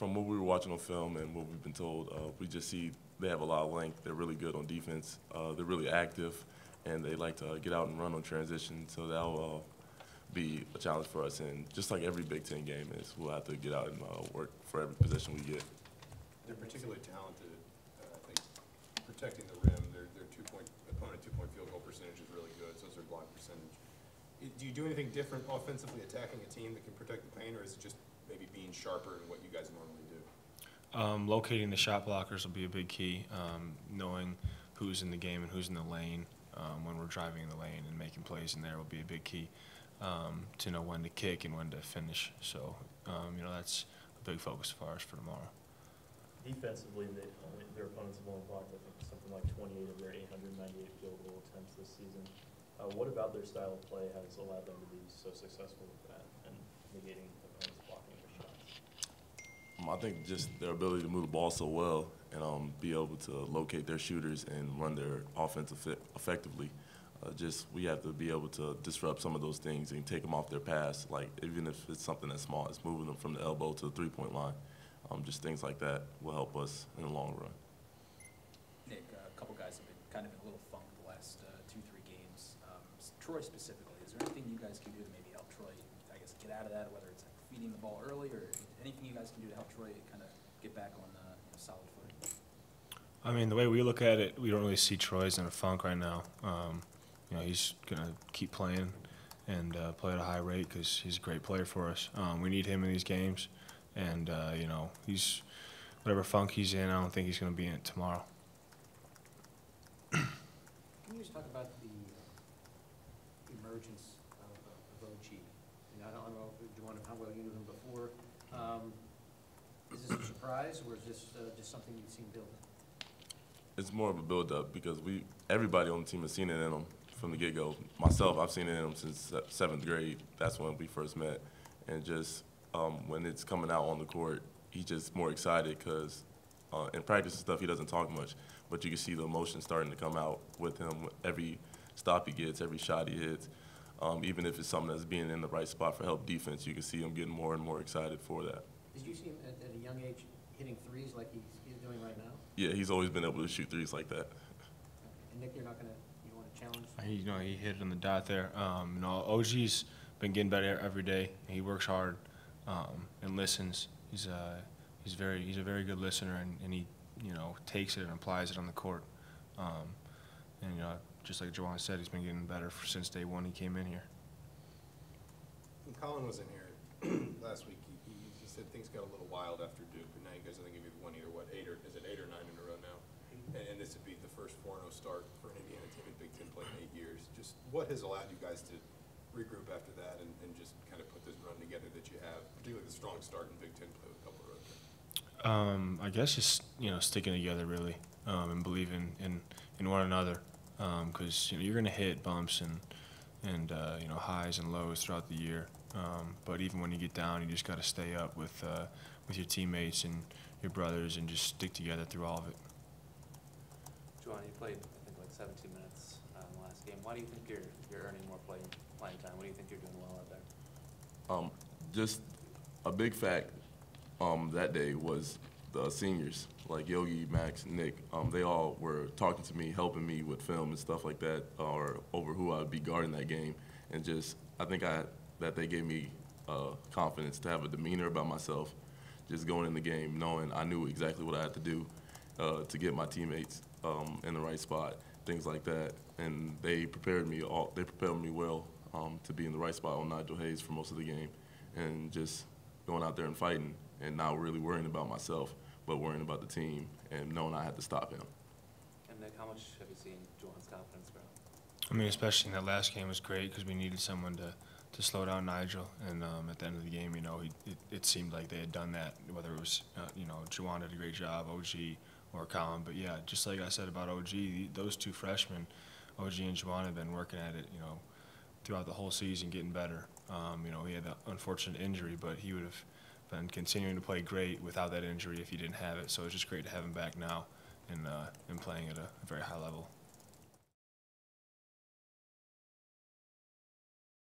from what we were watching on film and what we've been told, we just see they have a lot of length. They're really good on defense. They're really active, and they like to get out and run on transition. So that'll be a challenge for us. And just like every Big Ten game is, we'll have to get out and work for every possession we get. They're particularly talented, I think, protecting the rim. Their opponent two-point field goal percentage is really good, so is their block percentage. Do you do anything different offensively attacking a team that can protect the paint, or is it just maybe being sharper in what you guys normally do? Locating the shot blockers will be a big key. Knowing who's in the game and who's in the lane when we're driving in the lane and making plays in there will be a big key to know when to kick and when to finish. So, that's a big focus of ours for tomorrow. Defensively, their opponents have only blocked, I think, something like 28 of their 898 field goal attempts this season. What about their style of play has allowed them to be so successful with that and negating opponents blocking their shots? I think just their ability to move the ball so well and be able to locate their shooters and run their offense effectively. We have to be able to disrupt some of those things and take them off their pass, like even if it's something that's small, it's moving them from the elbow to the three-point line. Just things like that will help us in the long run. Nick, a couple guys have been kind of in a little funk the last 2-3 games. Troy specifically, is there anything you guys can do to maybe help Troy, I guess, get out of that, whether it's like feeding the ball early or anything you guys can do to help Troy kind of get back on solid footing? I mean, the way we look at it, we don't really see Troy's in a funk right now. He's going to keep playing and play at a high rate because he's a great player for us. We need him in these games. And, he's whatever funk he's in, I don't think he's going to be in it tomorrow. Can you just talk about the emergence of OG? I don't know how well you knew him before. Is this a surprise, or is this just something you've seen building? It's more of a build-up because everybody on the team has seen it in him from the get-go. Myself, I've seen it in him since 7th grade. That's when we first met. And just when it's coming out on the court, he's just more excited because in practice and stuff, he doesn't talk much. But you can see the emotion starting to come out with him. Every stop he gets, every shot he hits, even if it's something that's being in the right spot for help defense, you can see him getting more and more excited for that. Did you see him at a young age hitting threes like he's doing right now? Yeah, he's always been able to shoot threes like that. Okay. And Nick, you want to challenge? He hit it on the dot there. OG's been getting better every day. He works hard and listens. He's a very good listener, and he takes it and applies it on the court. Just like Juwan said, he's been getting better since day one he came in here. When Colin was in here last week, he said things got a little wild after Duke, but now you guys, I think, have won either eight or nine in a row now, and this would be the first 4-0 start for an Indiana team in Big Ten play in 8 years. Just what has allowed you guys to regroup after that and just kind of put this run together that you have, particularly the strong start in Big Ten play with a couple of road games? I guess just sticking together really and believing in one another because you're going to hit bumps and highs and lows throughout the year. But even when you get down, you just got to stay up with your teammates and your brothers and just stick together through all of it. Juwan, you played I think like 17 minutes in the last game. Why do you think you're earning more playing time? What do you think you're doing well out there? Just a big fact that day was the seniors, like Yogi, Max, Nick. They all were talking to me, helping me with film and stuff like that, or over who I would be guarding that game. And just I think that they gave me confidence to have a demeanor about myself, just going in the game knowing I knew exactly what I had to do to get my teammates in the right spot, things like that. And they prepared me well to be in the right spot on Nigel Hayes for most of the game, and just going out there and fighting and not really worrying about myself, but worrying about the team and knowing I had to stop him. And Nick, how much have you seen Juwan's confidence grow? I mean, especially in that last game was great because we needed someone to slow down Nigel. And at the end of the game, it seemed like they had done that, whether it was, Juwan did a great job, OG or Colin. But, yeah, just like I said about OG, those two freshmen, OG and Juwan, have been working at it, throughout the whole season, getting better. He had that unfortunate injury, but he would have been continuing to play great without that injury if he didn't have it. So it's just great to have him back now and playing at a very high level.